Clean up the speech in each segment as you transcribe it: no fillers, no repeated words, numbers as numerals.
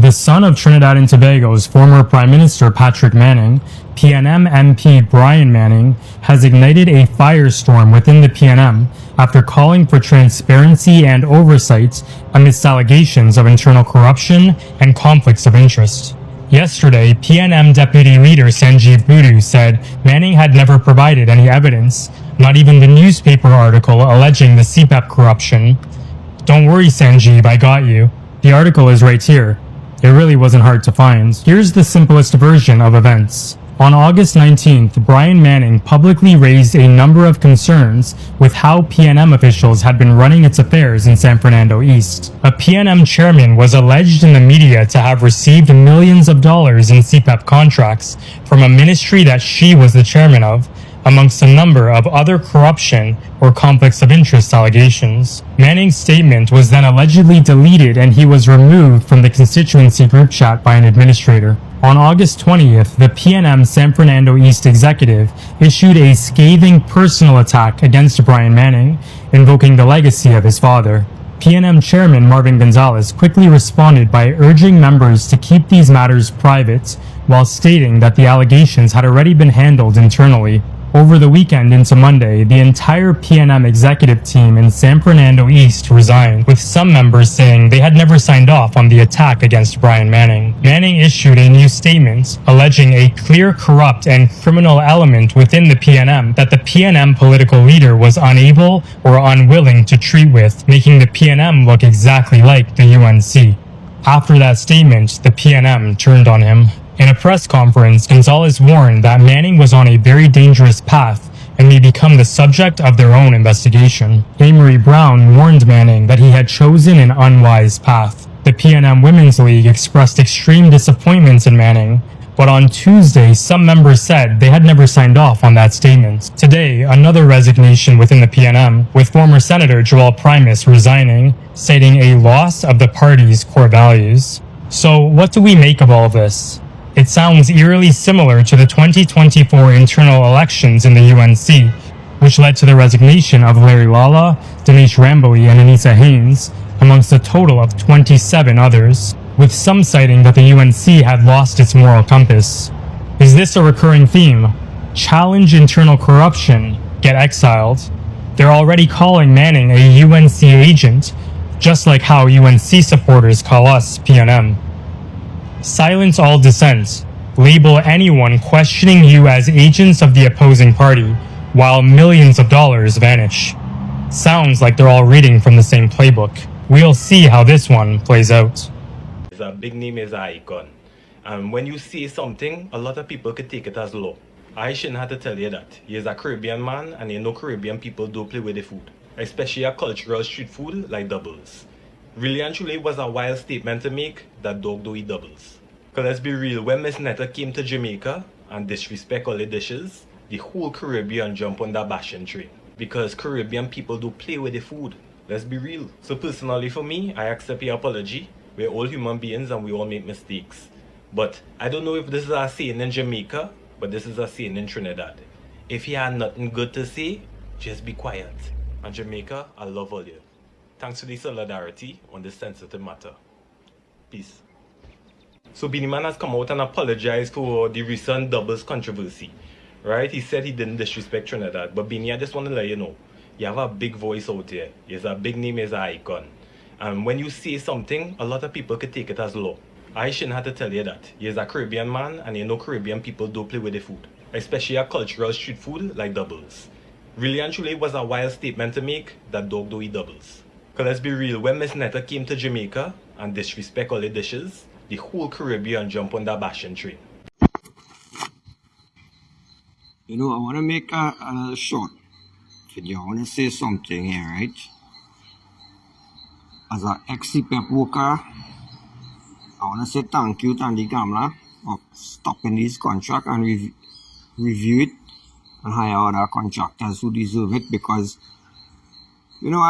The son of Trinidad and Tobago's former Prime Minister Patrick Manning, PNM MP Brian Manning has ignited a firestorm within the PNM after calling for transparency and oversight amidst allegations of internal corruption and conflicts of interest. Yesterday, PNM Deputy Leader Sanjeev Budu said Manning had never provided any evidence, not even the newspaper article alleging the CEPEP corruption. "Don't worry, Sanjeev, I got you. The article is right here." It really wasn't hard to find. Here's the simplest version of events. On August 19th, Brian Manning publicly raised a number of concerns with how PNM officials had been running its affairs in San Fernando East. A PNM chairman was alleged in the media to have received millions of dollars in CEPEP contracts from a ministry that she was the chairman of, amongst a number of other corruption or conflicts of interest allegations. Manning's statement was then allegedly deleted and he was removed from the constituency group chat by an administrator. On August 20th, the PNM San Fernando East executive issued a scathing personal attack against Brian Manning, invoking the legacy of his father. PNM Chairman Marvin Gonzalez quickly responded by urging members to keep these matters private, while stating that the allegations had already been handled internally. Over the weekend into Monday, the entire PNM executive team in San Fernando East resigned, with some members saying they had never signed off on the attack against Brian Manning. Manning issued a new statement alleging a clear corrupt and criminal element within the PNM that the PNM political leader was unable or unwilling to treat with, making the PNM look exactly like the UNC. After that statement, the PNM turned on him. In a press conference, Gonzalez warned that Manning was on a very dangerous path and may become the subject of their own investigation. Amory Brown warned Manning that he had chosen an unwise path. The PNM Women's League expressed extreme disappointment in Manning, but on Tuesday, some members said they had never signed off on that statement. Today, another resignation within the PNM, with former Senator Joel Primus resigning, citing a loss of the party's core values. So, what do we make of all of this? It sounds eerily similar to the 2024 internal elections in the UNC, which led to the resignation of Larry Lala, Dinesh Ramboy, and Anissa Haynes, amongst a total of 27 others, with some citing that the UNC had lost its moral compass. Is this a recurring theme? Challenge internal corruption, get exiled. They're already calling Manning a UNC agent, just like how UNC supporters call us PNM. Silence all dissent. Label anyone questioning you as agents of the opposing party, while millions of dollars vanish. Sounds like they're all reading from the same playbook. We'll see how this one plays out. A big name is an icon. And when you say something, a lot of people could take it as law. I shouldn't have to tell you that. He's a Caribbean man, and you know Caribbean people don't play with the food. Especially a cultural street food like doubles. Really and truly was a wild statement to make that dog do eat doubles. Cause let's be real, when Miss Netta came to Jamaica and disrespect all the dishes, the whole Caribbean jump on that bashing train. Because Caribbean people do play with the food. Let's be real. So personally for me, I accept your apology. We're all human beings and we all make mistakes. But I don't know if this is a saying in Jamaica, but this is a saying in Trinidad. If you have nothing good to say, just be quiet. And Jamaica, I love all you. Thanks for the solidarity on this sensitive matter. Peace. So Beanie Man has come out and apologized for the recent doubles controversy. Right? He said he didn't disrespect Trinidad. But Beanie, I just want to let you know, you have a big voice out here. He's a big name, he's an icon. And when you say something, a lot of people could take it as law. I shouldn't have to tell you that. He's a Caribbean man, and you know Caribbean people don't play with the food. Especially a cultural street food like doubles. Really and truly was a wild statement to make that dog do eat doubles. Cause let's be real, when Miss Netta came to Jamaica and disrespect all the dishes, the whole Caribbean jump on that bashing train. You know, I want to make a little short video. I want to say something here, right? As an ex-CEPEP worker, I want to say thank you to Andy Gamla for stopping this contract and review it and hire other contractors who deserve it, because, you know,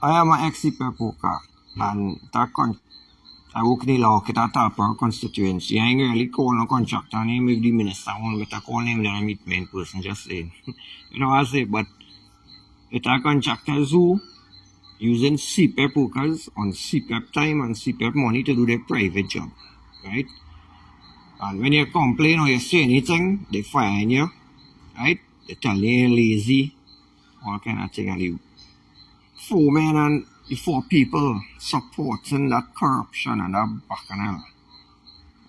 I am an ex-CEPEP worker, and I work in the law at a Tarpur constituency. I ain't really call no contractor name if the minister won't get a call name, then I meet me in person, just saying. You know what I say, but it's a contractors who using CEPEP workers on CEPEP time and CEPEP money to do their private job, right? And when you complain or you say anything, they fire you, right? They tell you you're lazy, all kind of thing. And the 4 men and the 4 people supporting that corruption and that bacchanal,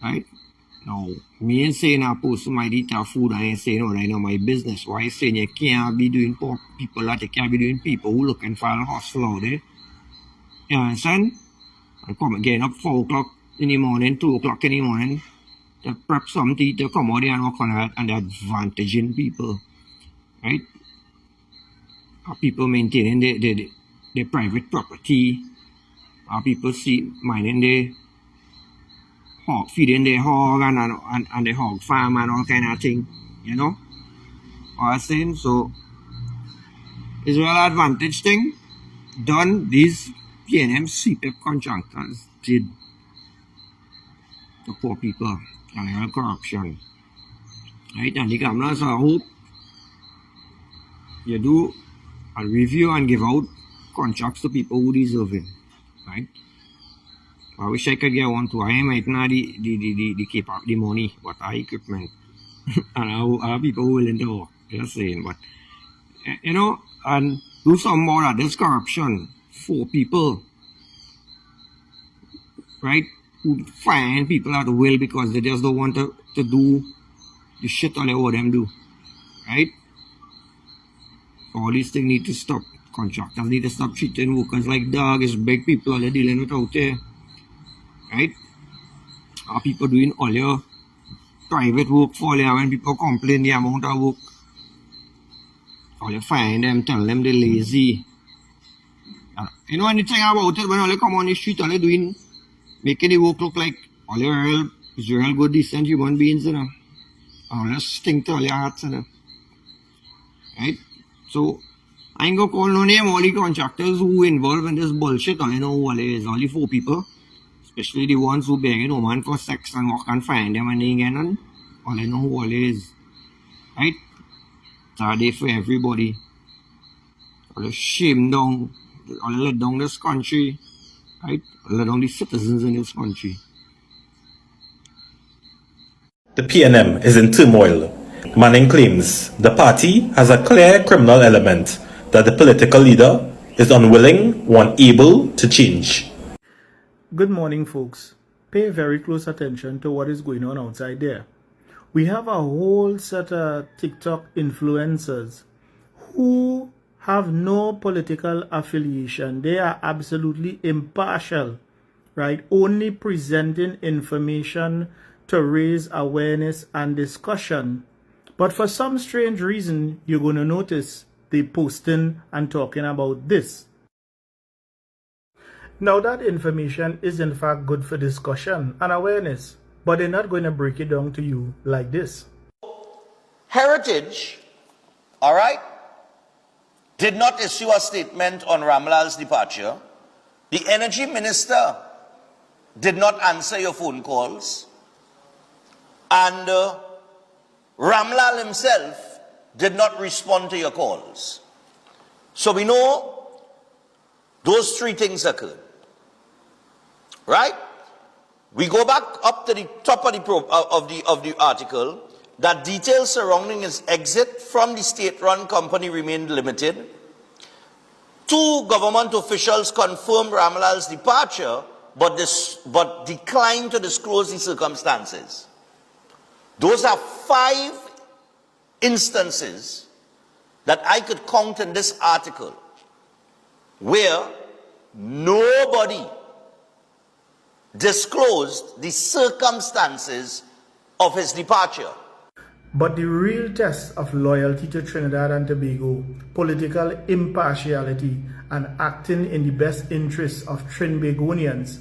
right? Now, me ain't saying a person might eat our food, I ain't saying, oh, I know my business. Why saying you can't be doing poor people that you can't be doing people who looking for a hustle out there? You understand? And come again up 4 o'clock in the morning, 2 o'clock in the morning, to prep something to come out there and work on that and advantaging people, right? Are people maintaining their private property? Are people minding their hog, feeding their hog and the hog farm and all kind of thing, you know? What I'm saying, so it's a real advantage thing done. These PNM CEPEP contractors did to poor people and real corruption, right? And the government, so I hope you do a review and give out contracts to people who deserve it, right? I wish I could get one too. I might not the money, but I equipment. And I have people willing to work, just saying. But, you know, and do some more of this corruption for people, right? Who find people at will because they just don't want to do the shit all they want them do, right? All these things need to stop. Contractors need to stop treating workers like dogs. Big people they're dealing with out there. Right? Are people doing all your private work for you? When people complain the amount of work, all you find them, tell them they're lazy. You know anything about it? When all you come on the street, all you doing, making the work look like all you real good, decent human beings, you know. All you stink to all your hearts, you know. Right? So, I ain't gonna call no name, all the contractors who involved in this bullshit, all you know who all it is, only 4 people. Especially the ones who begging women for sex and walk and find them and they ain't get none. All I know who all is. Right? It's a day for everybody. All the shame down. All let down this country. Right? All let down the citizens in this country. The PNM is in turmoil. Manning claims the party has a clear criminal element that the political leader is unwilling or unable to change. Good morning, folks. Pay very close attention to what is going on outside there. We have a whole set of TikTok influencers who have no political affiliation. They are absolutely impartial, right? Only presenting information to raise awareness and discussion. But for some strange reason, you're going to notice they posting and talking about this. Now that information is in fact good for discussion and awareness, but they're not going to break it down to you like this. Heritage, all right, did not issue a statement on Ramlal's departure. The energy minister did not answer your phone calls. And Ramlal himself did not respond to your calls. So we know those 3 things occurred. Right? We go back up to the top of the article that details surrounding his exit from the state-run company remained limited. 2 government officials confirmed Ramlal's departure, but declined to disclose the circumstances. Those are 5 instances that I could count in this article where nobody disclosed the circumstances of his departure. But the real test of loyalty to Trinidad and Tobago, political impartiality, and acting in the best interests of Trinbagonians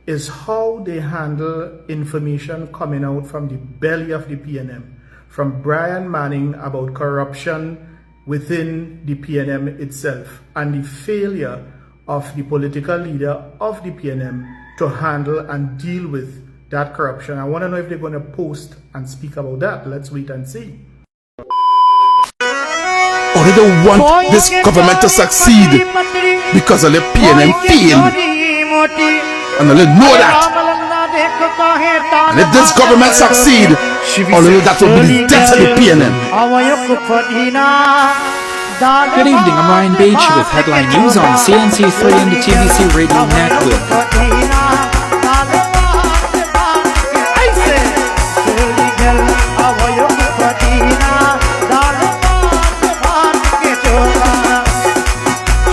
is how they handle information coming out from the belly of the PNM, from Brian Manning about corruption within the PNM itself, and the failure of the political leader of the PNM to handle and deal with that corruption. I want to know if they're going to post and speak about that. Let's wait and see. or they don't want this government to succeed because of the PNM failed. And they know that. And if this government succeed, only that will be the death of the PNM. Good evening, I'm Ryan Beach with headline news on CNC3 and the TBC Radio Network.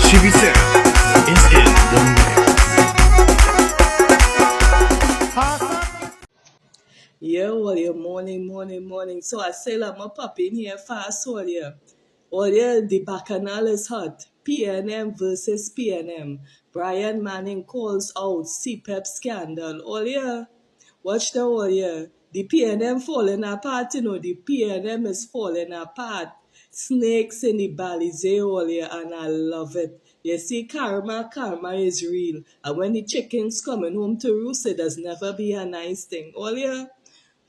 Shivise is in the Yeah, well, yeah, morning. So I say, like, my puppy in here fast, all yeah. All yeah, the bacchanal is hot. PNM versus PNM. Brian Manning calls out CEPEP scandal. All yeah. Watch the all yeah. The PNM falling apart, you know. The PNM is falling apart. Snakes in the Balisier all yeah, and I love it. You see, karma is real. And when the chickens coming home to roost, it does never be a nice thing. All yeah.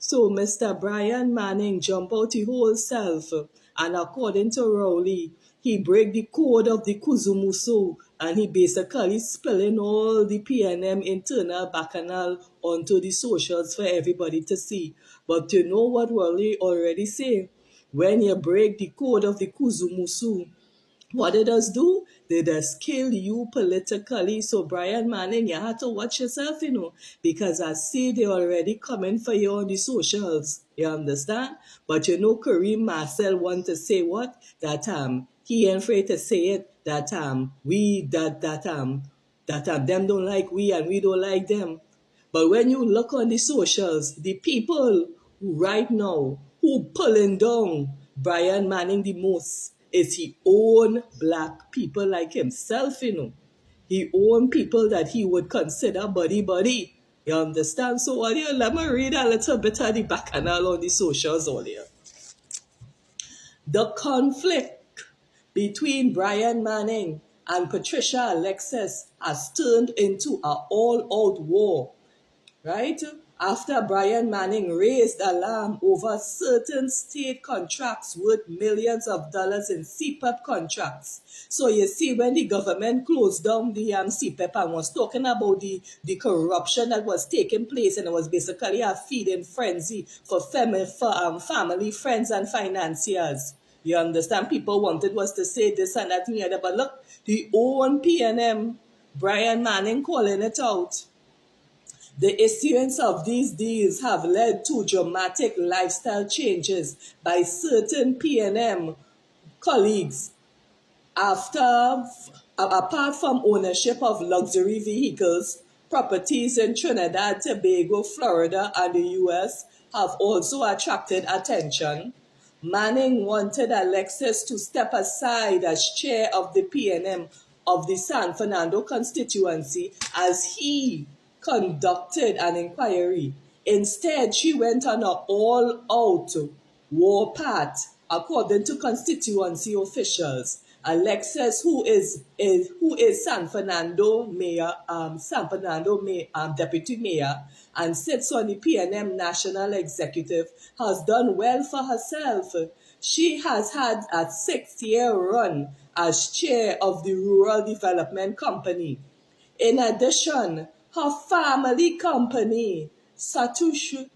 So Mr. Brian Manning jumped out his whole self, and according to Rowley, he break the code of the Kuzumusu, and he basically spilling all the PNM internal bacchanal onto the socials for everybody to see. But you know what Rowley already say? When you break the code of the Kuzumusu, what they does do? They just kill you politically. So Brian Manning, you have to watch yourself, you know, because I see they already coming for you on the socials. You understand? But you know, Kareem Marcel want to say what? That he ain't afraid to say it. That them don't like we and we don't like them. But when you look on the socials, the people who right now who pulling down Brian Manning the most is he own black people like himself, you know. He own people that he would consider buddy. You understand? So all you let me read a little bit of the bacchanal on the socials all here. The conflict between Brian Manning and Patricia Alexis has turned into an all-out war, right? After Brian Manning raised alarm over certain state contracts worth millions of dollars in CEPEP contracts. So you see, when the government closed down the CEPEP and was talking about the corruption that was taking place, and it was basically a feeding frenzy for family, friends, and financiers. You understand? People wanted was to say this and that and the other, but look, the own PNM, Brian Manning calling it out. The issuance of these deals have led to dramatic lifestyle changes by certain PNM colleagues apart from ownership of luxury vehicles. Properties in Trinidad, Tobago, Florida, and the US have also attracted attention. Manning wanted Alexis to step aside as chair of the PNM of the San Fernando constituency as he conducted an inquiry. Instead, she went on an all-out warpath, according to constituency officials. Alexis, who is San Fernando mayor, deputy mayor, and sits on the PNM national executive, has done well for herself. She has had a 6-year run as chair of the Rural Development Company. In addition, her family company, Satush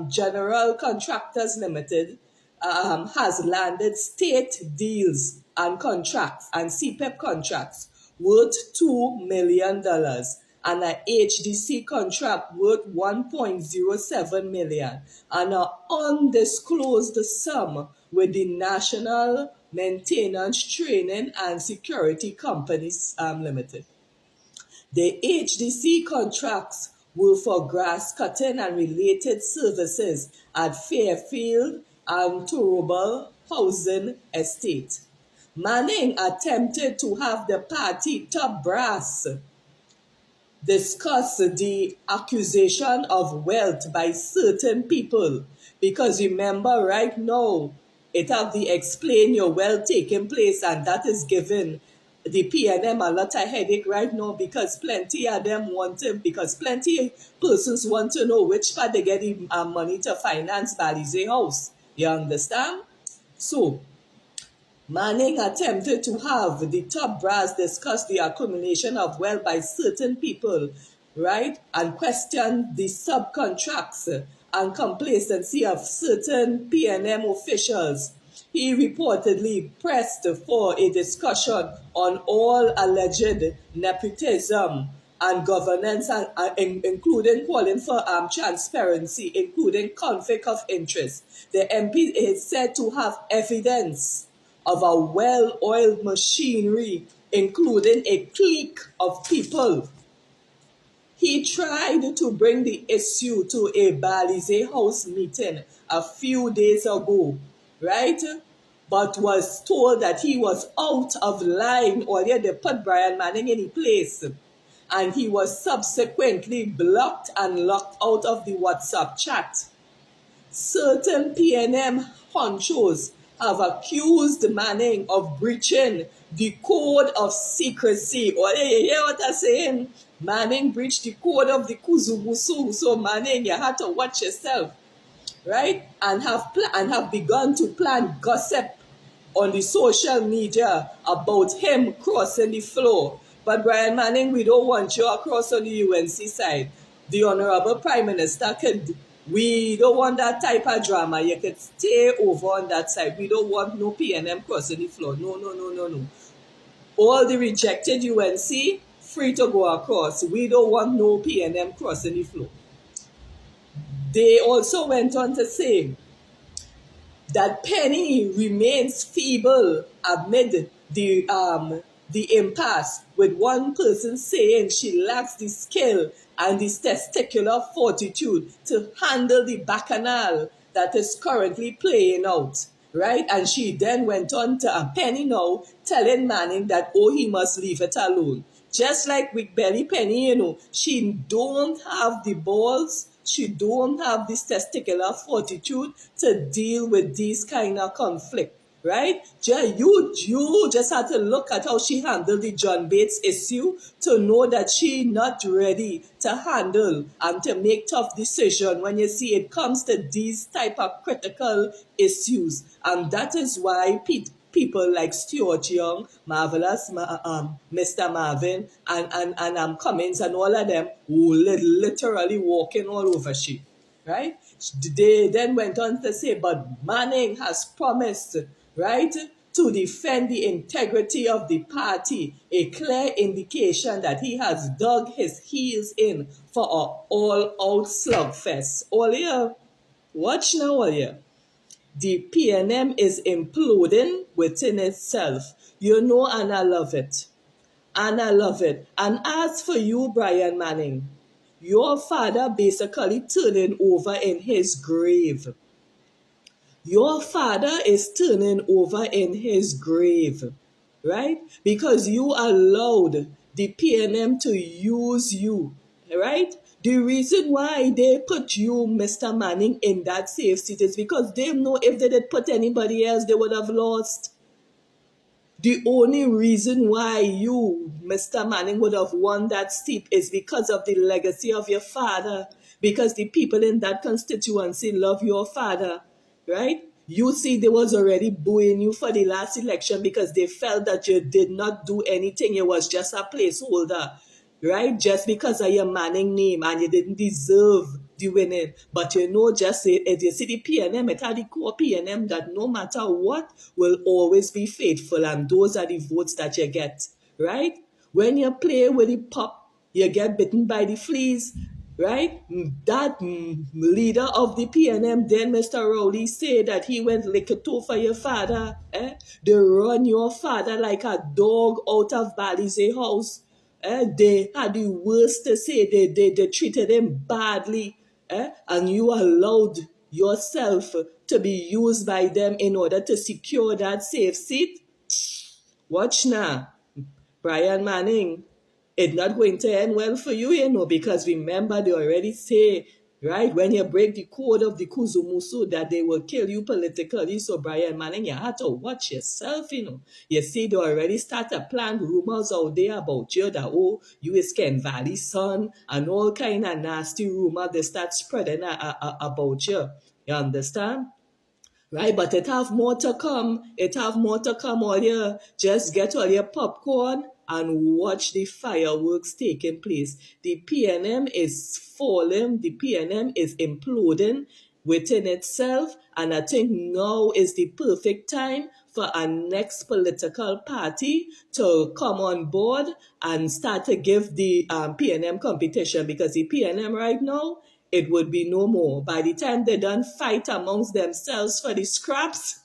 General Contractors Limited, has landed state deals and contracts and CEPEP contracts worth $2 million and an HDC contract worth $1.07 million and an undisclosed sum with the National Maintenance Training and Security Companies Limited. The HDC contracts were for grass cutting and related services at Fairfield and Turmoil Housing Estate. Manning attempted to have the party top brass discuss the accusation of wealth by certain people, because remember right now it have the explain your wealth taking place, and that is giving the PNM a lot of headache right now, because plenty of them want to, because plenty persons want to know which part they get the money to finance Balisier House. You understand? So Manning attempted to have the top brass discuss the accumulation of wealth by certain people, right? And question the subcontracts and complacency of certain PNM officials. He reportedly pressed for a discussion on all alleged nepotism and governance, including calling for transparency, including conflict of interest. The MP is said to have evidence of a well-oiled machinery, including a clique of people. He tried to bring the issue to a Balisier House meeting a few days ago, right? But was told that he was out of line, or they put Brian Manning in his place. And he was subsequently blocked and locked out of the WhatsApp chat. Certain PNM honchos have accused Manning of breaching the code of secrecy. Or you hear what I'm saying? Manning breached the code of the Kuzubusu. So Manning, you have to watch yourself, right? And have begun to plan gossip on the social media about him crossing the floor. But Brian Manning, we don't want you across on the UNC side. The Honorable Prime Minister we don't want that type of drama. You could stay over on that side. We don't want no PNM crossing the floor. No. All the rejected UNC, free to go across. We don't want no PNM crossing the floor. They also went on to say that Penny remains feeble amid the impasse, with one person saying she lacks the skill and the testicular fortitude to handle the bacchanal that is currently playing out, right? And she then went on to Penny now telling Manning that, oh, he must leave it alone. Just like with Belly Penny, she don't have the balls, she don't have this testicular fortitude to deal with these kind of conflict, right? You just have to look at how she handled the John Bates issue to know that she not ready to handle and to make tough decisions when you see it comes to these type of critical issues. And that is why people like Stuart Young, Marvelous, Mr. Marvin, and Cummins and all of them who literally walking all over she, right? They then went on to say, but Manning has promised, right, to defend the integrity of the party, a clear indication that he has dug his heels in for an all-out slugfest. All here, watch now, all here. The PNM is imploding within itself. And I love it. And I love it. And as for you, Brian Manning, your father basically turning over in his grave. Your father is turning over in his grave, right? Because you allowed the PNM to use you, right? The reason why they put you, Mr. Manning, in that safe seat is because they know if they did put anybody else, they would have lost. The only reason why you, Mr. Manning, would have won that seat is because of the legacy of your father, because the people in that constituency love your father, right? You see, they was already booing you for the last election because they felt that you did not do anything. You was just a placeholder, right? Just because of your Manning name, and you didn't deserve the winning. But just if you see the PNM, it had the core PNM that no matter what will always be faithful, and those are the votes that you get, right? When you play with the pup, you get bitten by the fleas, right? That leader of the PNM, then Mr. Rowley, said that he went lick it for your father. They run your father like a dog out of Balisier House. They had the worst to say. They treated him badly. And you allowed yourself to be used by them in order to secure that safe seat. Watch now, Brian Manning. It's not going to end well for you, because remember they already say, right, when you break the code of the Kuzumusu, that they will kill you politically. So Brian Manning, you have to watch yourself, You see, they already started plant rumors out there about you that, you is Ken Valley's son, and all kind of nasty rumors they start spreading about you. You understand? Right, but it have more to come. It have more to come all year. Just get all your popcorn and watch the fireworks taking place. The PNM is falling. The PNM is imploding within itself. And I think now is the perfect time for a next political party to come on board and start to give the PNM competition, because the PNM right now, it would be no more. By the time they done fight amongst themselves for the scraps,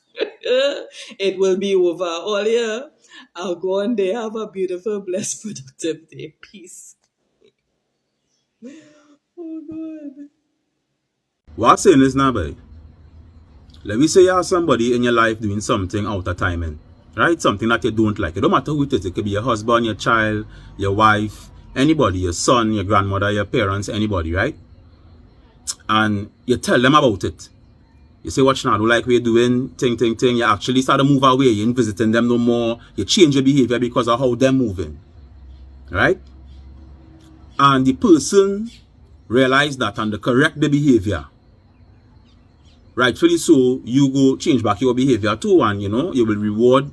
it will be over. All year, I'll go on there. Have a beautiful, blessed, productive day. Peace. Oh, God. What's saying is now, boy? Let me say you have somebody in your life doing something out of timing, right? Something that you don't like. It don't matter who it is. It could be your husband, your child, your wife, anybody, your son, your grandmother, your parents, anybody, right? And you tell them about it. You say, watch now, I don't like what you're doing, ting. You actually start to move away. You ain't visiting them no more. You change your behavior because of how they're moving, right? And the person realize that and correct the behavior. Rightfully so, you go change back your behavior too, and you will reward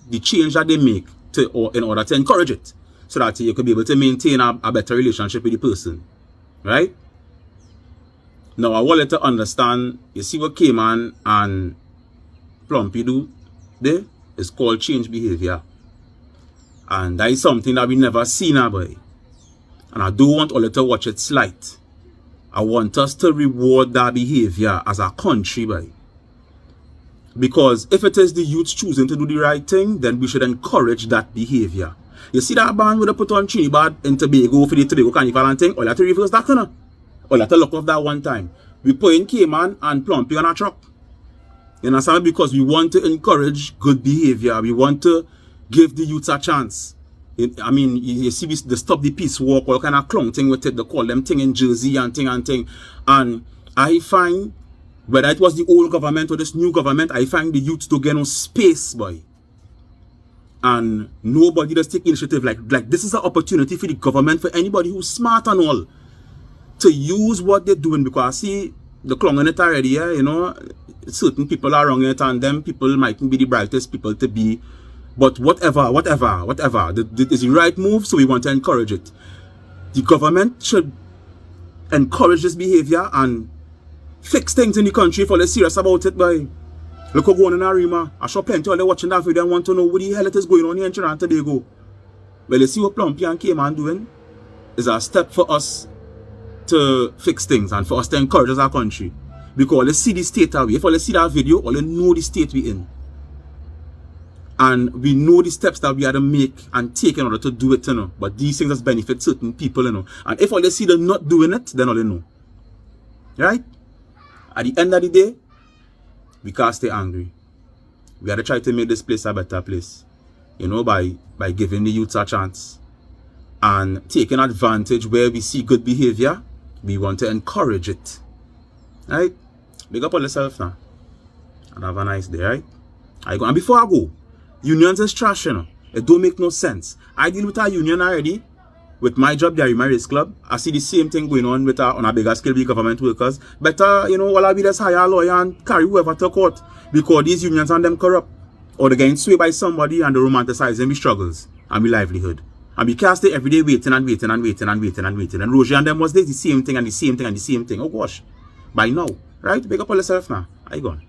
the change that they make in order to encourage it, so that you could be able to maintain a better relationship with the person, right? Now I want you to understand, you see what Cayman and Plumpy do there is called change behavior, and that is something that we never seen, boy. And I don't want all you to watch it slight. I want us to reward that behavior as a country, boy. Because if it is the youth choosing to do the right thing, then we should encourage that behavior. You see that band with the put on Trinidad and Tobago for the Tobago Carnival and thing? All you have to reverse that, all you have to look off that one time. We put in Cayman and Plumpy on a truck. You understand? Because we want to encourage good behavior. We want to give the youths a chance. I mean, you see, they stop the peace walk, all kind of clown thing with it. They call them thing in Jersey and thing. And I find, whether it was the old government or this new government, I find the youths to get no space, boy. And nobody does take initiative. Like this is an opportunity for the government, for anybody who's smart and all, to use what they're doing. Because I see the clown in it already, yeah, certain people are wrong in it, and them people mightn't be the brightest people to be. But whatever, it's the right move, so we want to encourage it. The government should encourage this behavior and fix things in the country if they're serious about it, boy. Look what's going on in Arima. I saw plenty of them watching that video and want to know what the hell it is going on here in Trinidad and Tobago. Well, you see what Plumpy and Cayman doing is a step for us to fix things and for us to encourage our country. Because let's see the state are we. If let's see that video, all you know the state we in. And we know the steps that we have to make and take in order to do it, But these things just benefit certain people, And if all they see them not doing it, then all they know. Right? At the end of the day, we can't stay angry. We got to try to make this place a better place. By giving the youths a chance. And taking advantage where we see good behavior, we want to encourage it. Right? Big up on yourself now. And have a nice day, right? And before I go, unions is trash, It don't make no sense. I deal with a union already. With my job there in my race club, I see the same thing going on with on a bigger scale with government workers. Better, all I be just hire a lawyer and carry whoever to court. Because these unions and them corrupt. Or they're getting swayed by somebody and they romanticize them with struggles and with livelihood. And we can't stay every day waiting. And Roger and them was there the same thing and the same thing. Oh gosh. By now. Right? Big up on yourself now. How you going?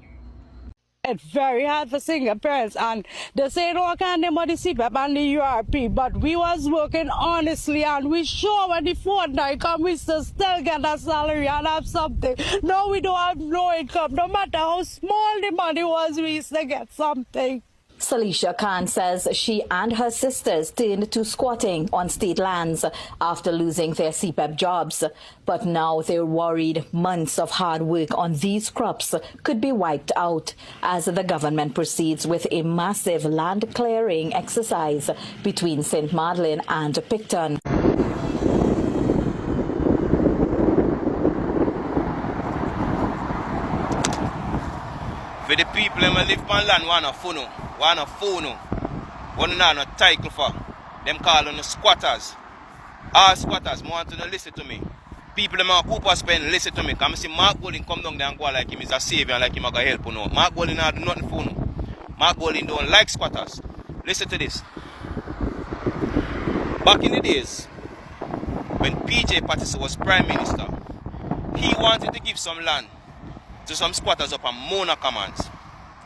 It's very hard for single parents, and they say no can name the CEPEP and the URP, but we was working honestly and we sure when the fortnight come we still get a salary and have something. No, we don't have no income. No matter how small the money was, we used to get something. Salisha Khan says she and her sisters turned to squatting on state lands after losing their CEPEP jobs. But now they're worried months of hard work on these crops could be wiped out as the government proceeds with a massive land clearing exercise between St. Madeleine and Picton. For the people who live on land, want a phone, one no title for. Them call on the squatters. All squatters, I want to listen to me. People them a Cooper spend, listen to me. Come see Mark Golding come down there and go like him is a savior and like him a go help you know. Mark Golding not do nothing for you. Mark Golding don't like squatters. Listen to this. Back in the days, when PJ Patterson was Prime Minister, he wanted to give some land to some squatters up on Mona Commons.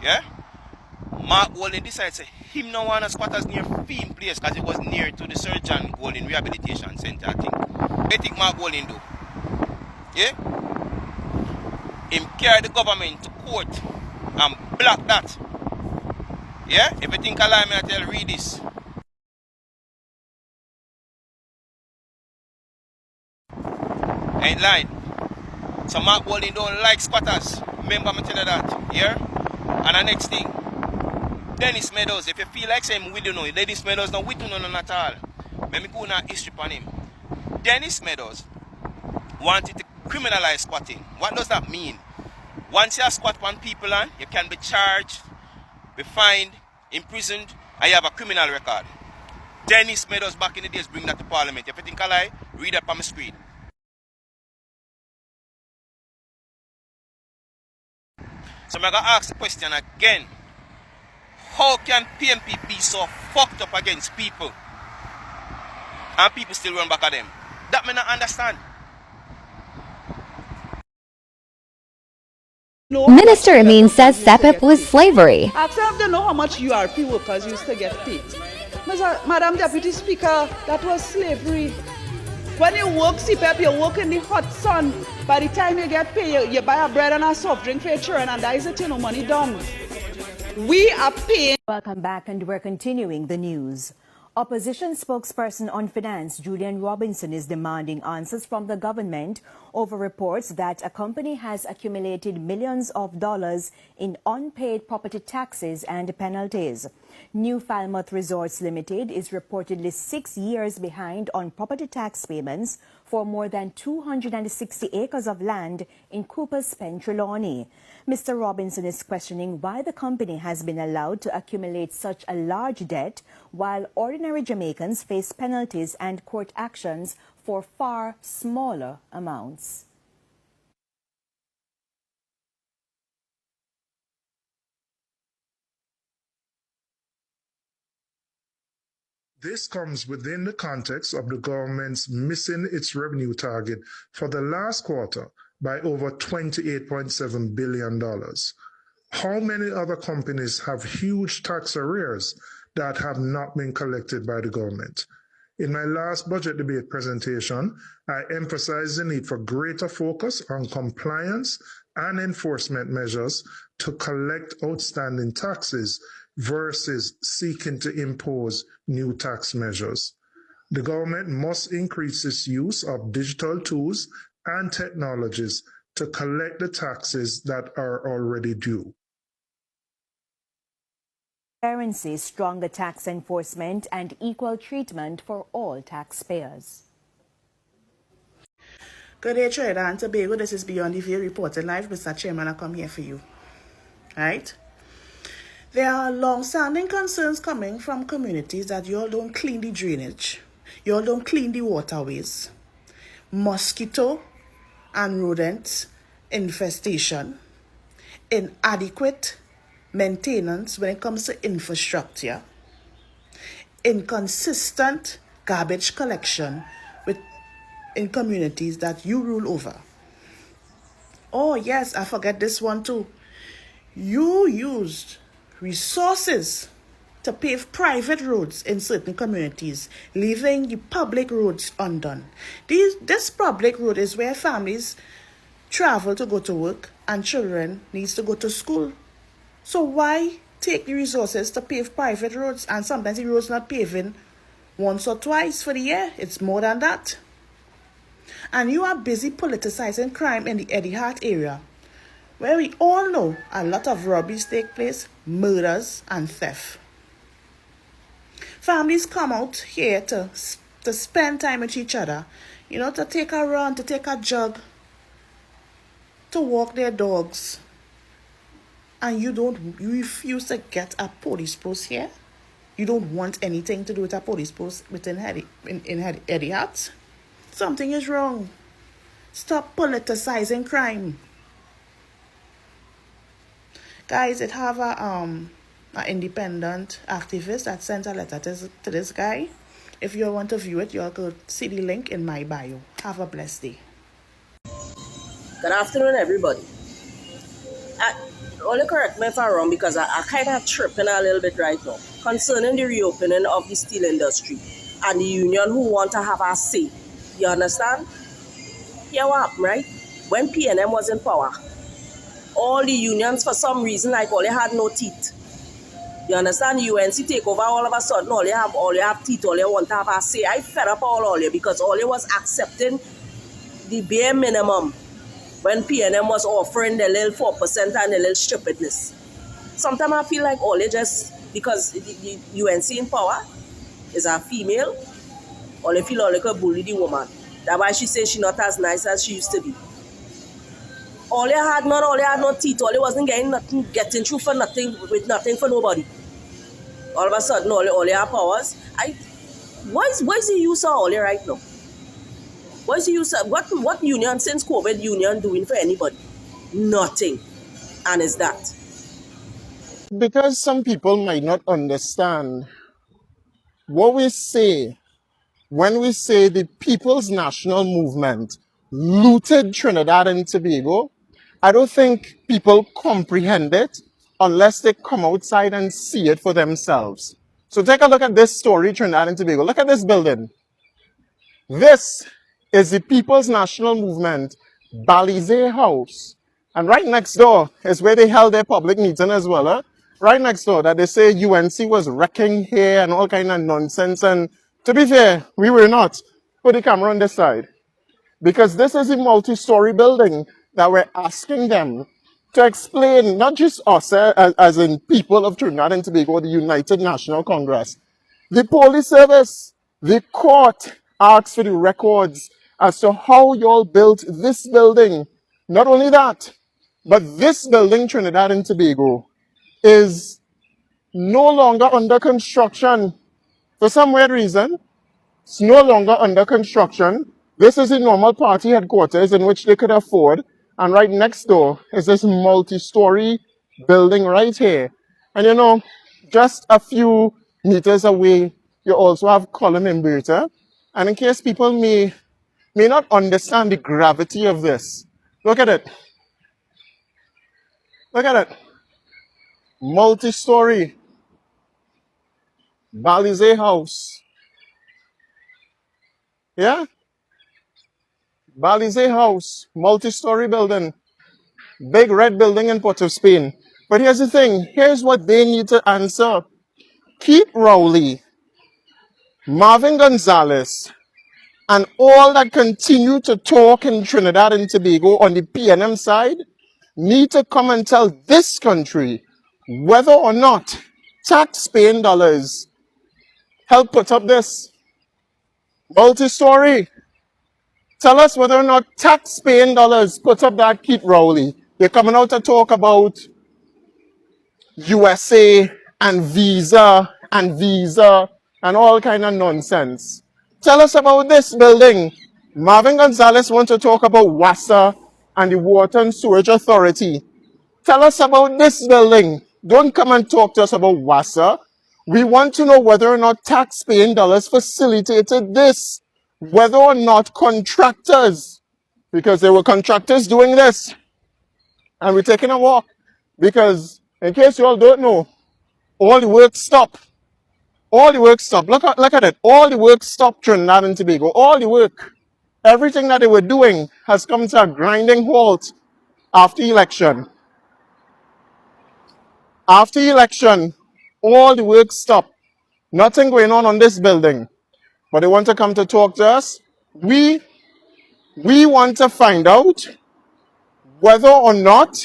Yeah? Mark Golding decided to him no want squatters near Fame Place because it was near to the Sir John Golding Rehabilitation Center, I think. What do you think Mark Golding do? Yeah? Him carry the government to court and block that. Yeah? If you think I lie, me I tell read this. Ain't lying. So Mark Golding don't like squatters. Remember me tell you that. Yeah? And the next thing. Dennis Meadows, if you feel like saying we don't know, Dennis Meadows not with you none at all. Let me go on history on him. Dennis Meadows wanted to criminalize squatting. What does that mean? Once you squat on people and you can be charged, be fined, imprisoned, and you have a criminal record. Dennis Meadows back in the days bring that to Parliament. If you think I lie, read up on my screen. So I'm going to ask the question again. How can PNP be so fucked up against people and people still run back at them? That may not understand. Minister Amin says CEPEP was slavery. Ask them to know how much URP workers used to get paid. Madam Deputy Speaker, that was slavery. When you work CEPEP, you work in the hot sun. By the time you get paid, you buy a bread and a soft drink for your children, and that is it, you know, money down. We are paying. Welcome back, and we're continuing the news. Opposition spokesperson on finance Julian Robinson is demanding answers from the government over reports that a company has accumulated millions of dollars in unpaid property taxes and penalties. New Falmouth Resorts Limited is reportedly 6 years behind on property tax payments for more than 260 acres of land in Cooper's Pen, Trelawney. Mr. Robinson is questioning why the company has been allowed to accumulate such a large debt while ordinary Jamaicans face penalties and court actions for far smaller amounts. This comes within the context of the government's missing its revenue target for the last quarter by over $28.7 billion. How many other companies have huge tax arrears that have not been collected by the government? In my last budget debate presentation, I emphasized the need for greater focus on compliance and enforcement measures to collect outstanding taxes versus seeking to impose new tax measures. The government must increase its use of digital tools and technologies to collect the taxes that are already due. Transparency, stronger tax enforcement, and equal treatment for all taxpayers. Good day, Trinidad and Tobago. This is Beyond the Veil reporting live. Mr. Chairman, I come here for you. Right? There are long-standing concerns coming from communities that you all don't clean the drainage, you all don't clean the waterways, mosquito and rodent infestation, inadequate maintenance when it comes to infrastructure, inconsistent garbage collection in communities that you rule over. Oh yes, I forget this one too. You used resources to pave private roads in certain communities, leaving the public roads undone. This public road is where families travel to go to work and children needs to go to school. So why take the resources to pave private roads, and sometimes the roads not paving once or twice for the year? It's more than that. And you are busy politicizing crime in the Eddie Hart area, where we all know a lot of robberies take place, murders and theft. Families come out here to spend time with each other, you know, to take a run, to take a jog, to walk their dogs. And you refuse to get a police post here? You don't want anything to do with a police post within Eddie Hart? Something is wrong. Stop politicizing crime. Guys, it have a independent activist that sent a letter to this guy. If you want to view it, you'll go see the link in my bio. Have a blessed day. Good afternoon, everybody. Only correct me if I'm wrong because I kind of tripping a little bit right now concerning the reopening of the steel industry and the union who want to have a say. You understand? Here what happened, right? When PNM was in power, all the unions for some reason like all they had no teeth. You understand? UNC take over all of a sudden, all they have teeth, all they want to have a say. I fed up all they because all they was accepting the bare minimum when PNM was offering the little 4% and the little stupidness. Sometimes I feel like all they just, because the UNC in power is a female, all they feel all they could bully the woman. That's why she says she's not as nice as she used to be. All they had no teeth, all they wasn't getting through for nothing, with nothing for nobody. All of a sudden, all they have powers. Why is the use of all they right now? What's the use of, what union since COVID union doing for anybody? Nothing. And it's that. Because some people might not understand what we say when we say the People's National Movement looted Trinidad and Tobago. I don't think people comprehend it unless they come outside and see it for themselves. So take a look at this story, Trinidad and Tobago. Look at this building. This is the People's National Movement Balisier House. And right next door is where they held their public meeting as well. Huh? Right next door that they say UNC was wrecking here and all kind of nonsense. And to be fair, we were not. Put the camera on this side. Because this is a multi-story building that we're asking them to explain, not just us as in people of Trinidad and Tobago, the United National Congress. The police service, the court asked for the records as to how y'all built this building. Not only that, but this building, Trinidad and Tobago, is no longer under construction. For some weird reason, it's no longer under construction. This is the normal party headquarters in which they could afford. And right next door is this multi-story building right here. And you know, just a few meters away, you also have column inverter. And in case people may not understand the gravity of this, look at it. Look at it. Multi-story Balisier House. Yeah? Balisier House, multi-story building. Big red building in Port of Spain. But here's the thing. Here's what they need to answer. Keith Rowley, Marvin Gonzalez, and all that continue to talk in Trinidad and Tobago on the PNM side need to come and tell this country whether or not tax-paying dollars help put up this multi-story. Tell us whether or not tax-paying dollars put up that Keith Rowley. They're coming out to talk about USA and visa and all kind of nonsense. Tell us about this building. Marvin Gonzalez wants to talk about WASA and the Water and Sewage Authority. Tell us about this building. Don't come and talk to us about WASA. We want to know whether or not tax-paying dollars facilitated this. Whether or not contractors, because there were contractors doing this. And we're taking a walk. Because, in case you all don't know, all the work stopped. All the work stopped. Look at it. All the work stopped Trinidad and Tobago. All the work. Everything that they were doing has come to a grinding halt after election. After election, all the work stopped. Nothing going on this building. But they want to come to talk to us. We want to find out whether or not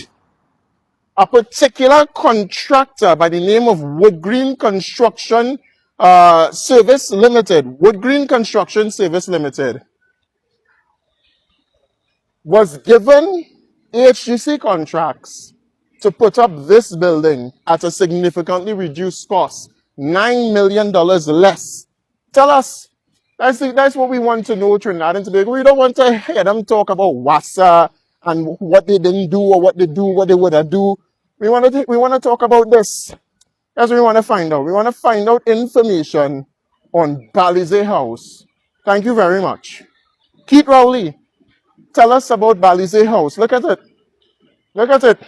a particular contractor by the name of Wood Green Construction Service Limited, Wood Green Construction Service Limited, was given HGC contracts to put up this building at a significantly reduced cost, $9 million less. Tell us That's what we want to know, Trinidad and Tobago. We don't want to hear them talk about WASA and what they didn't do or what they do, what they would have do. We want to talk about this. That's what we want to find out. We want to find out information on Balisier House. Thank you very much. Keith Rowley, tell us about Balisier House. Look at it. Look at it.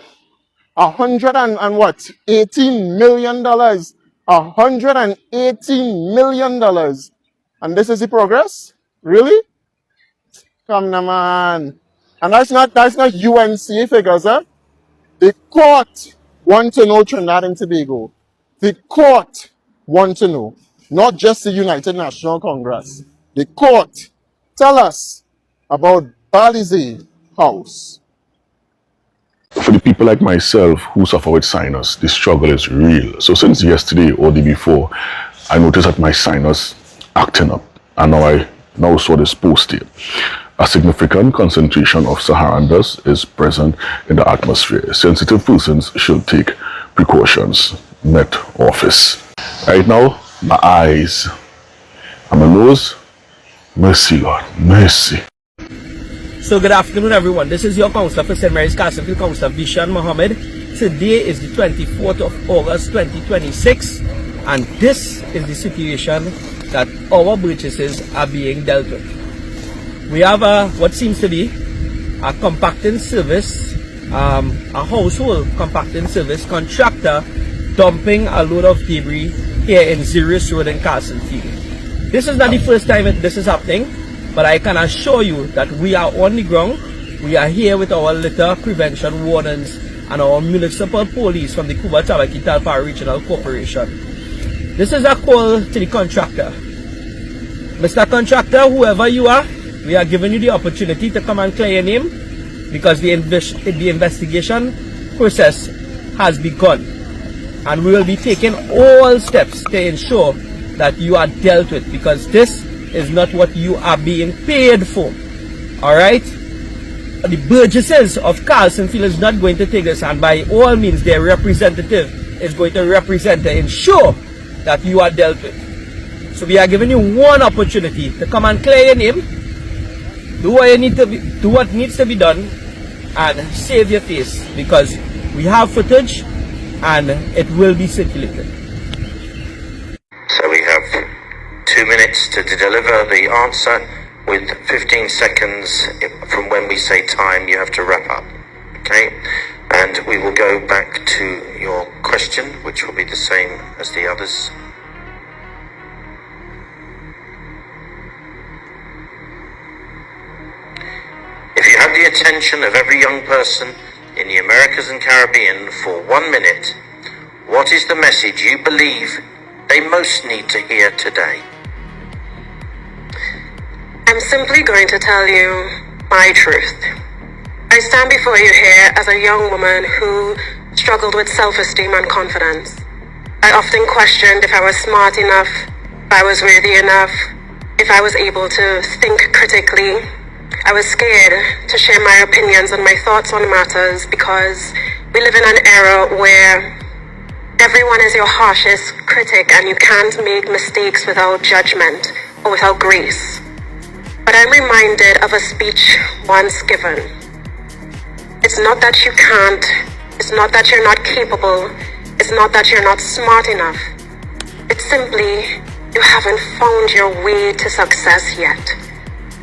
$118 million. $118 million. And this is the progress? Really? Come on, man. And that's not UNC figures, huh? The court want to know, Trinidad and Tobago. The court want to know, not just the United National Congress. The court. Tell us about Balisier House. For the people like myself who suffer with sinus, the struggle is real. So since yesterday or the day before, I noticed that my sinus acting up, and I now saw this post here. A significant concentration of Saharan dust is present in the atmosphere. Sensitive persons should take precautions. Met Office. Right now, my eyes and my nose, mercy Lord, mercy. So good afternoon everyone, this is your Councillor for St. Mary's Castlefield, Councillor Vishan Mohammed. Today is the 24th of August 2026 and this is the situation that our purchases are being dealt with. We have what seems to be a compacting service, a household compacting service contractor dumping a load of debris here in Xerius Road in Castlefield. This is not the first time this is happening, but I can assure you that we are on the ground. We are here with our litter prevention wardens and our municipal police from the Cuba Tabaki Talpa Regional Corporation. This is a call to the contractor. Mr. Contractor, whoever you are, we are giving you the opportunity to come and clear your name because the investigation process has begun. And we will be taking all steps to ensure that you are dealt with because this is not what you are being paid for. Alright? The Burgesses of Carlsonfield is not going to take this, and by all means their representative is going to represent to ensure that you are dealt with. So we are giving you one opportunity to come and clear your name, do what needs to be done, and save your face because we have footage and it will be circulated. So we have 2 minutes to deliver the answer. With 15 seconds from when we say time, you have to wrap up. Okay? And we will go back to your question, which will be the same as the others. If you have the attention of every young person in the Americas and Caribbean for 1 minute, what is the message you believe they most need to hear today? I'm simply going to tell you my truth. I stand before you here as a young woman who struggled with self-esteem and confidence. I often questioned if I was smart enough, if I was worthy enough, if I was able to think critically. I was scared to share my opinions and my thoughts on matters because we live in an era where everyone is your harshest critic and you can't make mistakes without judgment or without grace. But I'm reminded of a speech once given. It's not that you can't, it's not that you're not capable, it's not that you're not smart enough. It's simply you haven't found your way to success yet.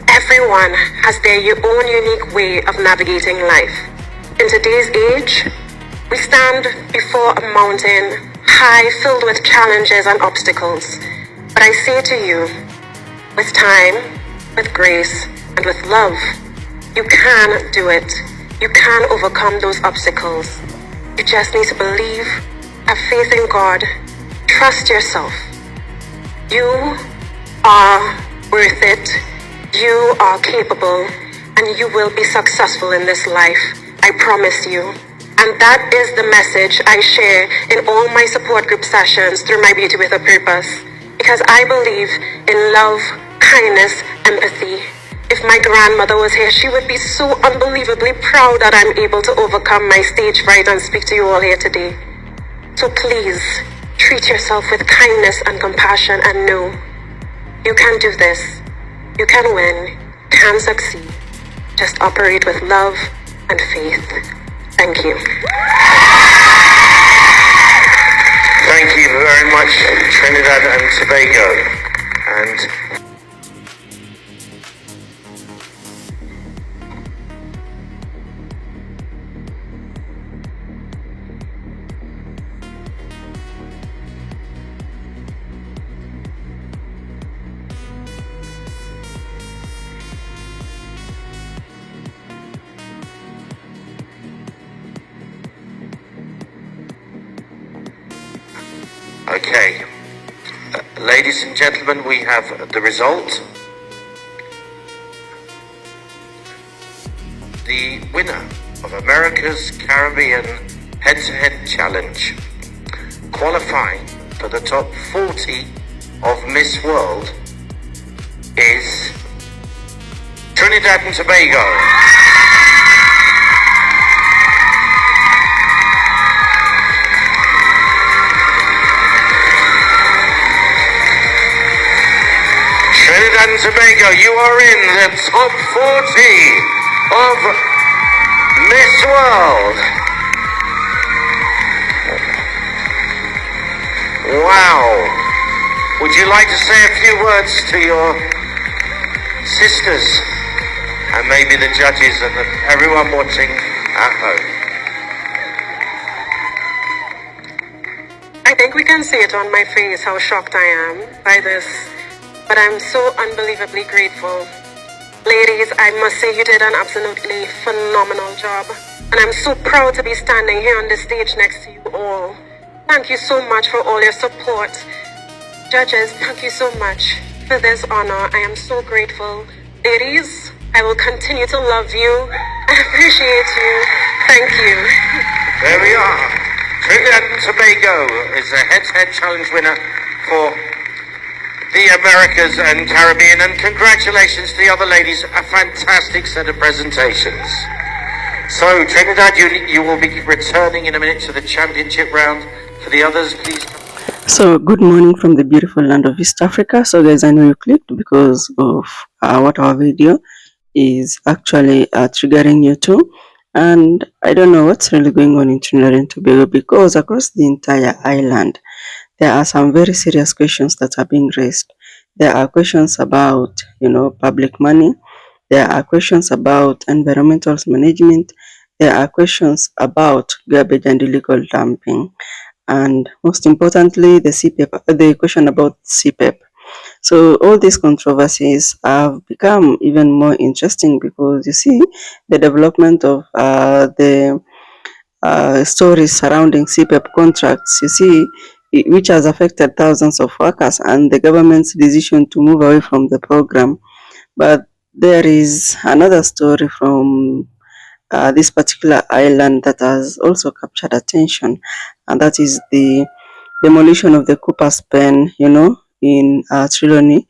Everyone has their own unique way of navigating life. In today's age, we stand before a mountain high filled with challenges and obstacles. But I say to you, with time, with grace, and with love, you can do it. You can overcome those obstacles. You just need to believe, have faith in God, trust yourself. You are worth it. You are capable, and you will be successful in this life. I promise you. And that is the message I share in all my support group sessions through my Beauty with a Purpose. Because I believe in love, kindness, empathy. If my grandmother was here, she would be so unbelievably proud that I'm able to overcome my stage fright and speak to you all here today. So please, treat yourself with kindness and compassion and know You can do this. You can win. Can succeed. Just operate with love and faith. Thank you. Thank you very much, Trinidad and Tobago. And okay. Ladies and gentlemen, we have the result. The winner of America's Caribbean Head-to-Head Challenge, qualifying for the top 40 of Miss World, is Trinidad and Tobago. Trinidad and Tobago, you are in the top 40 of Miss World. Wow. Would you like to say a few words to your sisters and maybe the judges and everyone watching at home? I think we can see it on my face how shocked I am by this, but I'm so unbelievably grateful. Ladies, I must say you did an absolutely phenomenal job, and I'm so proud to be standing here on the stage next to you all. Thank you so much for all your support. Judges, thank you so much for this honor. I am so grateful. Ladies, I will continue to love you and appreciate you. Thank you. There we are. Trinidad and Tobago is the head-to-head challenge winner for the Americas and Caribbean, and congratulations to the other ladies. A fantastic set of presentations. So Trinidad, you will be returning in a minute to the championship round. For the others, please. So good morning from the beautiful land of East Africa. So guys, I know you clicked because of what our video is actually triggering you to, and I don't know what's really going on in Trinidad and Tobago, because across the entire island there are some very serious questions that are being raised. There are questions about, public money. There are questions about environmental management. There are questions about garbage and illegal dumping. And most importantly, the the question about CEPEP. So all these controversies have become even more interesting because you see the development of the stories surrounding CPEP contracts, you see, which has affected thousands of workers and the government's decision to move away from the program. But there is another story from this particular island that has also captured attention, and that is the demolition of the Cooper's Pen, in Trelawney,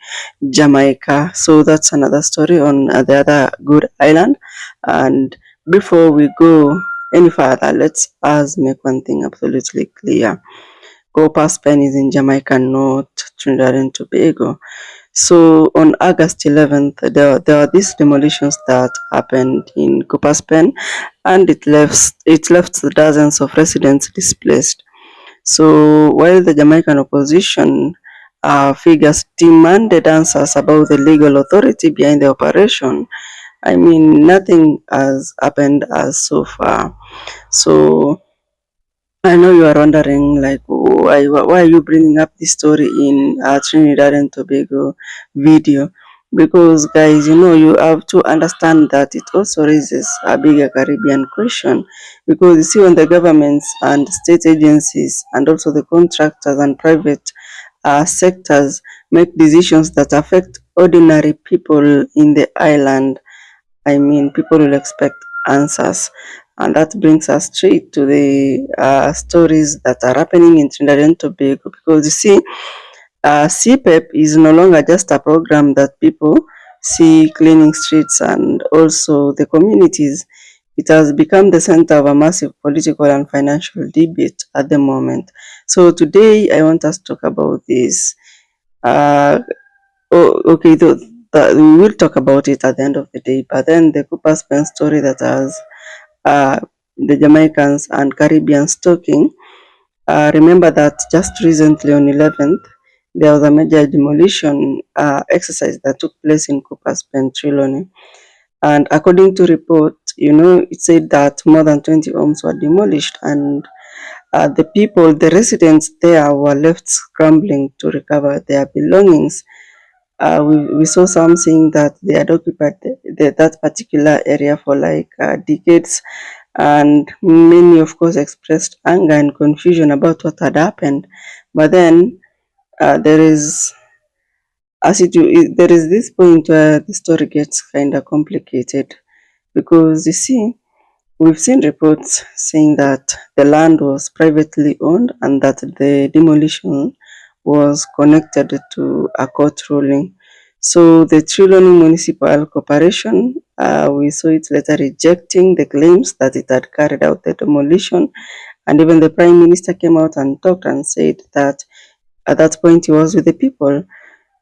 Jamaica. So that's another story on the other good island. And before we go any further, let's us make one thing absolutely clear. Cooper's Pen is in Jamaica, not Trinidad and Tobago. So on August 11th, there are these demolitions that happened in Cooper's Pen, and it left dozens of residents displaced. So while the Jamaican opposition figures demanded answers about the legal authority behind the operation, I mean, nothing has happened as so far. So I know you are wondering, like, why are you bringing up this story in Trinidad and Tobago video? Because, guys, you have to understand that it also raises a bigger Caribbean question. Because you see, when the governments and state agencies and also the contractors and private sectors make decisions that affect ordinary people in the island, I mean, people will expect answers. And that brings us straight to the stories that are happening in Trinidad and Tobago. Because you see, CPEP is no longer just a program that people see cleaning streets and also the communities. It has become the center of a massive political and financial debate at the moment. So today I want us to talk about this. Oh, okay. We will talk about it at the end of the day. But then the Cooper Spence story that has the Jamaicans and Caribbeans talking. Remember that just recently on 11th, there was a major demolition exercise that took place in Cooper Spence, Trelawney. And according to report, it said that more than 20 homes were demolished, and the residents there were left scrambling to recover their belongings. We saw some saying that they had occupied that particular area for like decades, and many, of course, expressed anger and confusion about what had happened. But then there is, there is this point where the story gets kind of complicated because you see, we've seen reports saying that the land was privately owned and that the demolition was connected to a court ruling. So the Trelawney Municipal Corporation, we saw it later rejecting the claims that it had carried out the demolition, and even the Prime Minister came out and talked and said that at that point he was with the people.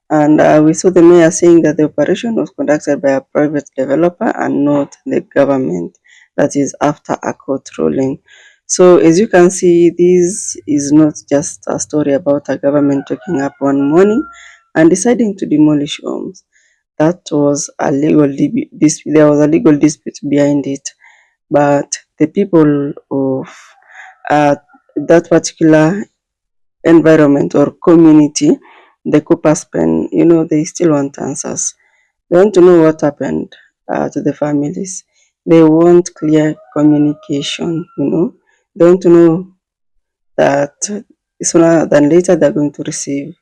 And we saw the mayor saying that the operation was conducted by a private developer and not the government, that is, after a court ruling. So, as you can see, this is not just a story about a government waking up one morning and deciding to demolish homes. That was a there was a legal dispute behind it, but the people of uh, that particular environment or community, the Cooper Span, they still want answers. They want to know what happened to the families. They want clear communication, They want to know that sooner than later they're going to receive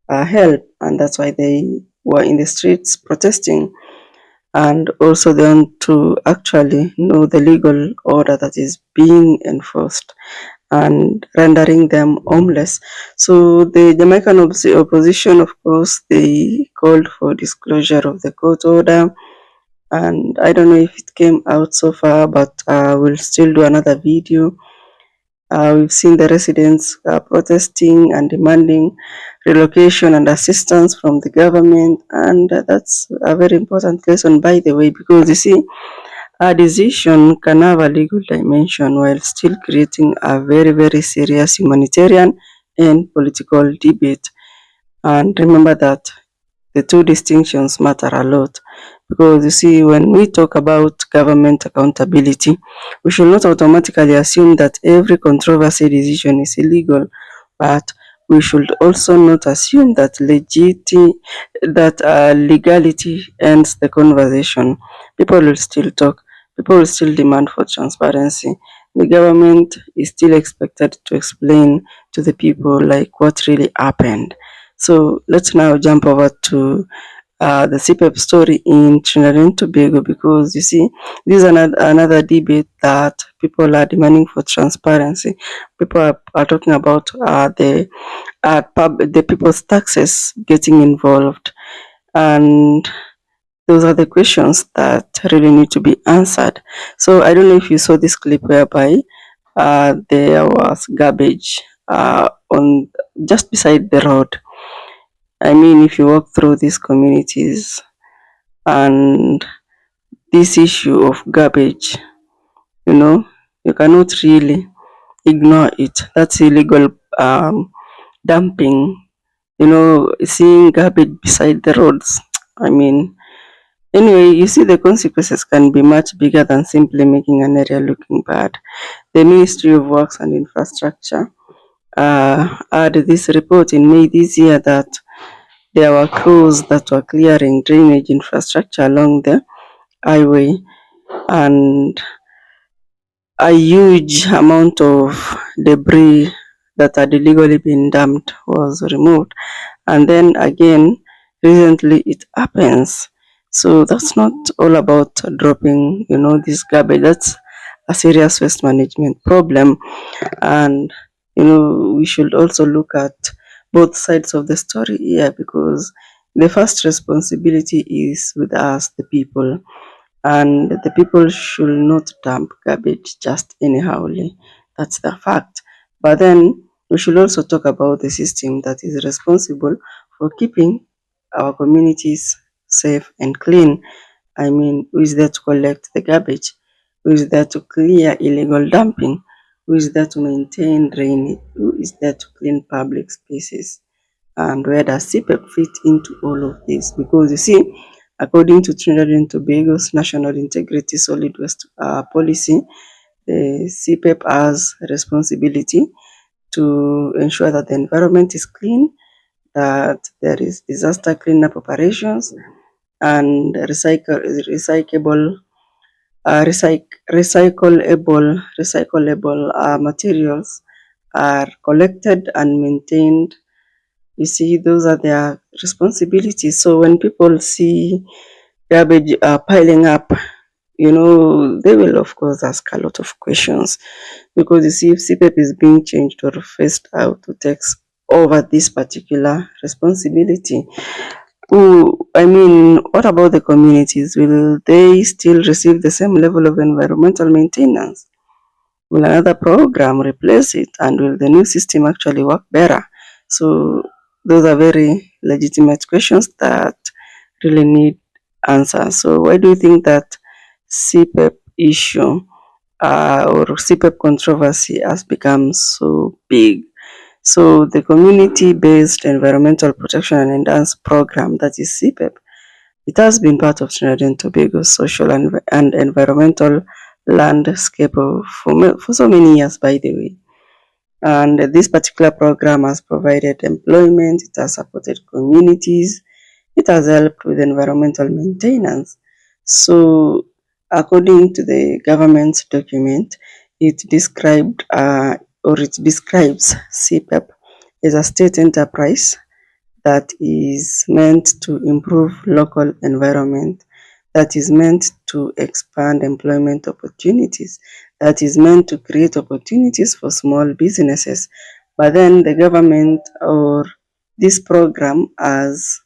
help, and that's why they were in the streets protesting. And also, they want to actually know the legal order that is being enforced and rendering them homeless. So the Jamaican opposition, of course, they called for disclosure of the court order. And I don't know if it came out so far, but we'll still do another video. We've seen the residents protesting and demanding relocation and assistance from the government, and that's a very important lesson, by the way, because you see, a decision can have a legal dimension while still creating a very, very serious humanitarian and political debate. And remember that the two distinctions matter a lot because you see, when we talk about government accountability, we should not automatically assume that every controversy decision is illegal, but we should also not assume that legality ends the conversation. People will still talk. People will still demand for transparency. The government is still expected to explain to the people like what really happened. So let's now jump over to the CPEP story in Trinidad and Tobago, because you see, this is another debate that people are demanding for transparency. People are talking about the people's taxes getting involved, and those are the questions that really need to be answered. So I don't know if you saw this clip whereby there was garbage on just beside the road. I mean, if you walk through these communities and this issue of garbage, you know, you cannot really ignore it. That's illegal dumping, seeing garbage beside the roads. I mean, anyway, you see, the consequences can be much bigger than simply making an area looking bad. The Ministry of Works and Infrastructure had this report in May this year that there were crews that were clearing drainage infrastructure along the highway, and a huge amount of debris that had illegally been dumped was removed. And then again, recently it happens. So that's not all about dropping, this garbage. That's a serious waste management problem. And, we should also look at both sides of the story here, because the first responsibility is with us, the people, and the people should not dump garbage just anyhowly. That's the fact. But then we should also talk about the system that is responsible for keeping our communities safe and clean? I mean, who is there to collect the garbage? Who is there to clear illegal dumping? Who is there to maintain drainage? Who is there to clean public spaces? And where does CPEP fit into all of this? Because you see, according to Trinidad and Tobago's National Integrity Solid Waste Policy, the CPEP has a responsibility to ensure that the environment is clean, that there is disaster cleanup operations, and recyclable materials are collected and maintained. You see, those are their responsibilities. So when people see garbage piling up, they will of course ask a lot of questions, because you see, if CPEP is being changed or phased out to take over this particular responsibility, I mean, what about the communities? Will they still receive the same level of environmental maintenance? Will another program replace it? And will the new system actually work better? So those are very legitimate questions that really need answers. So why do you think that CPEP issue or CPEP controversy has become so big? So the community-based environmental protection and enhanced program, that is CPEP, it has been part of Trinidad and Tobago's social and environmental landscape for so many years, by the way. And this particular program has provided employment, it has supported communities, it has helped with environmental maintenance. So, according to the government document, it described or it describes CPEP as a state enterprise that is meant to improve local environment, that is meant to expand employment opportunities, that is meant to create opportunities for small businesses. But then the government or this program has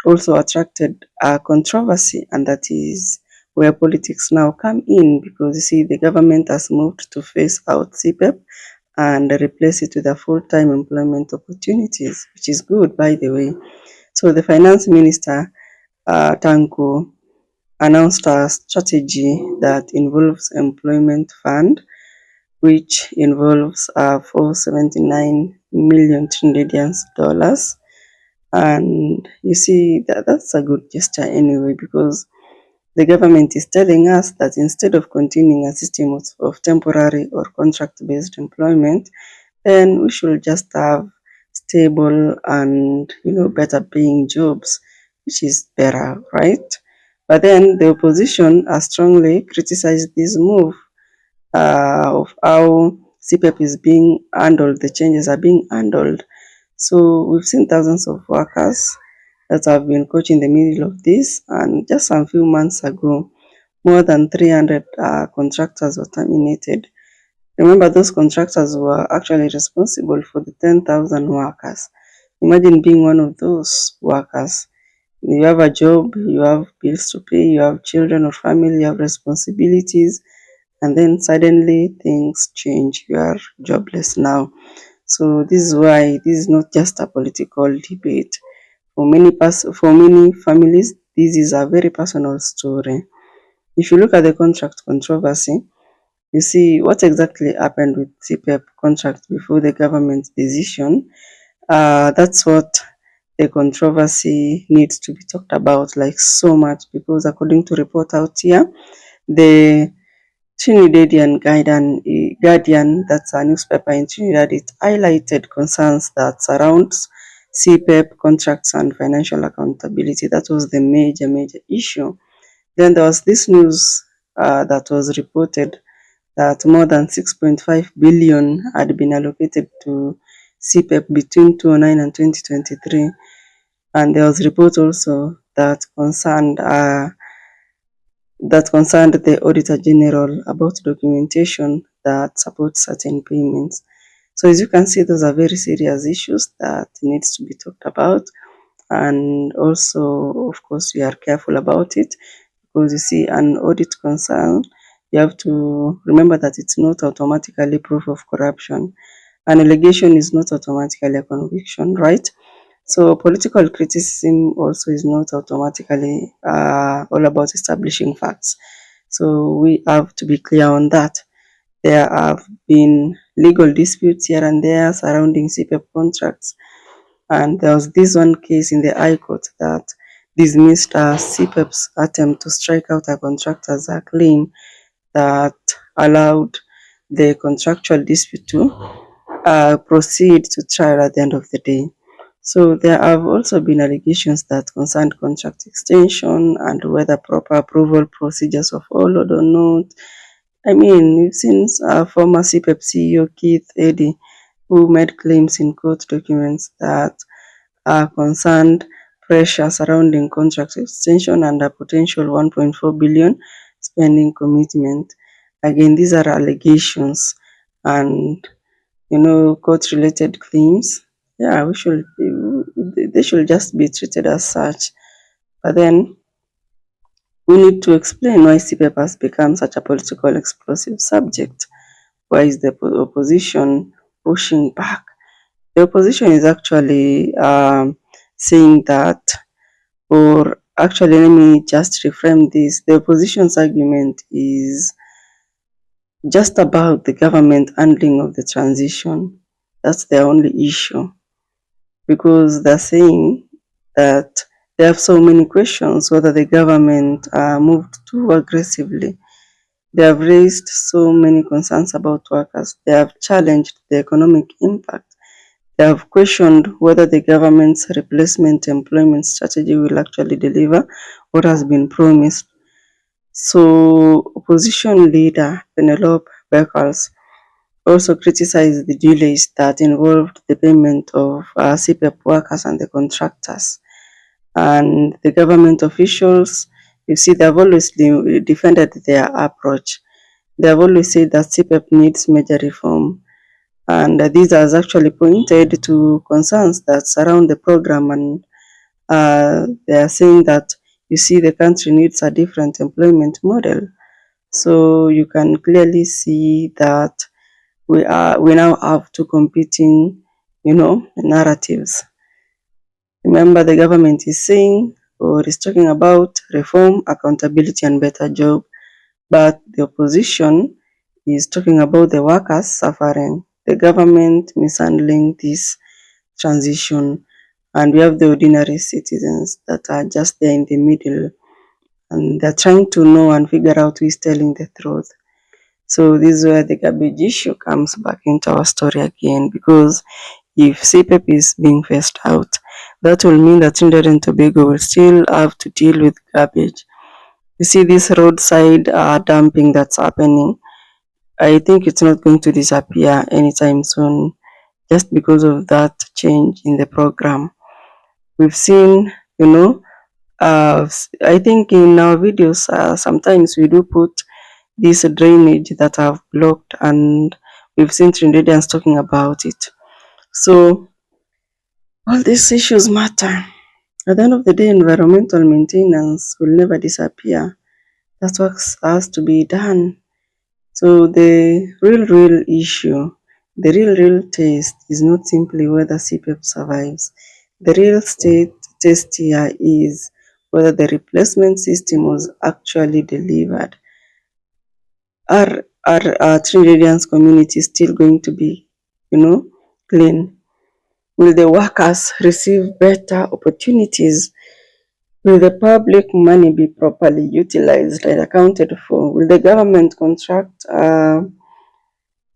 also attracted a controversy, and that is where politics now come in, because you see, the government has moved to phase out CPEP and replace it with a full-time employment opportunities, which is good, by the way. So the finance minister, Tanko, announced a strategy that involves employment fund, which involves 479 million Trinidadian dollars. And you see, that's a good gesture anyway, because the government is telling us that instead of continuing a system of temporary or contract-based employment, then we should just have stable and better paying jobs, which is better, right? But then the opposition has strongly criticized this move of how CPEP is being handled, the changes are being handled. So we've seen thousands of workers that have been caught in the middle of this, and just a few months ago, more than 300 contractors were terminated. Remember, those contractors were actually responsible for the 10,000 workers. Imagine being one of those workers. You have a job, you have bills to pay, you have children or family, you have responsibilities, and then suddenly things change. You are jobless now. So this is why this is not just a political debate. For many families, this is a very personal story. If you look at the contract controversy, you see what exactly happened with CPEP contract before the government's decision. That's what the controversy needs to be talked about, like so much, because according to report out here, the Trinidadian Guardian, that's a newspaper in Trinidad, it highlighted concerns that surrounds CPEP contracts and financial accountability. That was the major issue. Then there was this news that was reported that more than 6.5 billion had been allocated to CPEP between 2009 and 2023. And there was report also that concerned the Auditor General about documentation that supports certain payments. So as you can see, those are very serious issues that needs to be talked about. And also, of course, we are careful about it, because you see, an audit concern, you have to remember that it's not automatically proof of corruption. An allegation is not automatically a conviction, right? So political criticism also is not automatically all about establishing facts. So we have to be clear on that. There have been legal disputes here and there surrounding CPEP contracts, and there was this one case in the High Court that dismissed CPEP's attempt to strike out a contractor's claim that allowed the contractual dispute to proceed to trial at the end of the day. So there have also been allegations that concerned contract extension and whether proper approval procedures were followed or not. I mean, we've seen former CPEP CEO Keith Eddy, who made claims in court documents that concerned pressure surrounding contract extension and a potential 1.4 billion spending commitment. Again, these are allegations and court-related claims. Yeah, they should just be treated as such. But then we need to explain why CPEP has become such a political explosive subject. Why is the opposition pushing back? The opposition is actually saying that, or actually, let me just reframe this. The opposition's argument is just about the government handling of the transition. That's their only issue, because they're saying that they have so many questions whether the government moved too aggressively. They have raised so many concerns about workers. They have challenged the economic impact. They have questioned whether the government's replacement employment strategy will actually deliver what has been promised. So, opposition leader Penelope Beckles also criticized the delays that involved the payment of CPEP workers and the contractors. And the government officials, you see, they have always defended their approach. They have always said that CPEP needs major reform. And this has actually pointed to concerns that surround the program, and they are saying that, you see, the country needs a different employment model. So you can clearly see that we now have two competing, narratives. Remember, the government is saying or is talking about reform, accountability, and better job, but the opposition is talking about the workers suffering, the government mishandling this transition, and we have the ordinary citizens that are just there in the middle, and they're trying to know and figure out who is telling the truth. So this is where the garbage issue comes back into our story again, because if CPEP is being phased out, that will mean that Trinidad and Tobago will still have to deal with garbage. You see this roadside dumping that's happening, I think it's not going to disappear anytime soon just because of that change in the program. We've seen, I think in our videos, sometimes we do put this drainage that have blocked, and we've seen Trinidadians talking about it. So all these issues matter. At the end of the day, environmental maintenance will never disappear. That's what has to be done. So the real issue, the real test is not simply whether CPEP survives. The real test here is whether the replacement system was actually delivered. Are Trinidadians community still going to be, clean? Will the workers receive better opportunities? Will the public money be properly utilized and accounted for? Will the government contract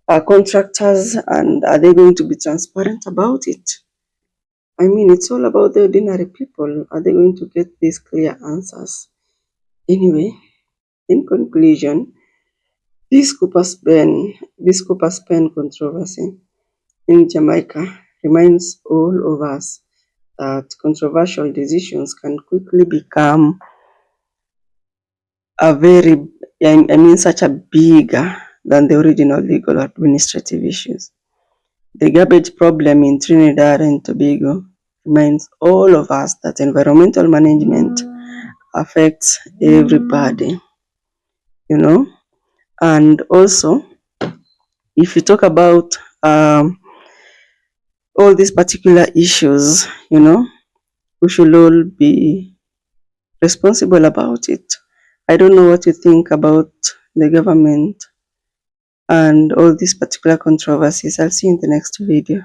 contractors, and are they going to be transparent about it? I mean, it's all about the ordinary people. Are they going to get these clear answers? Anyway, in conclusion, this Cooper's pen controversy in Jamaica reminds all of us that controversial decisions can quickly become such a bigger than the original legal or administrative issues. The garbage problem in Trinidad and Tobago reminds all of us that environmental management affects everybody, and also if you talk about all these particular issues, we should all be responsible about it. I don't know what you think about the government and all these particular controversies. I'll see you in the next video.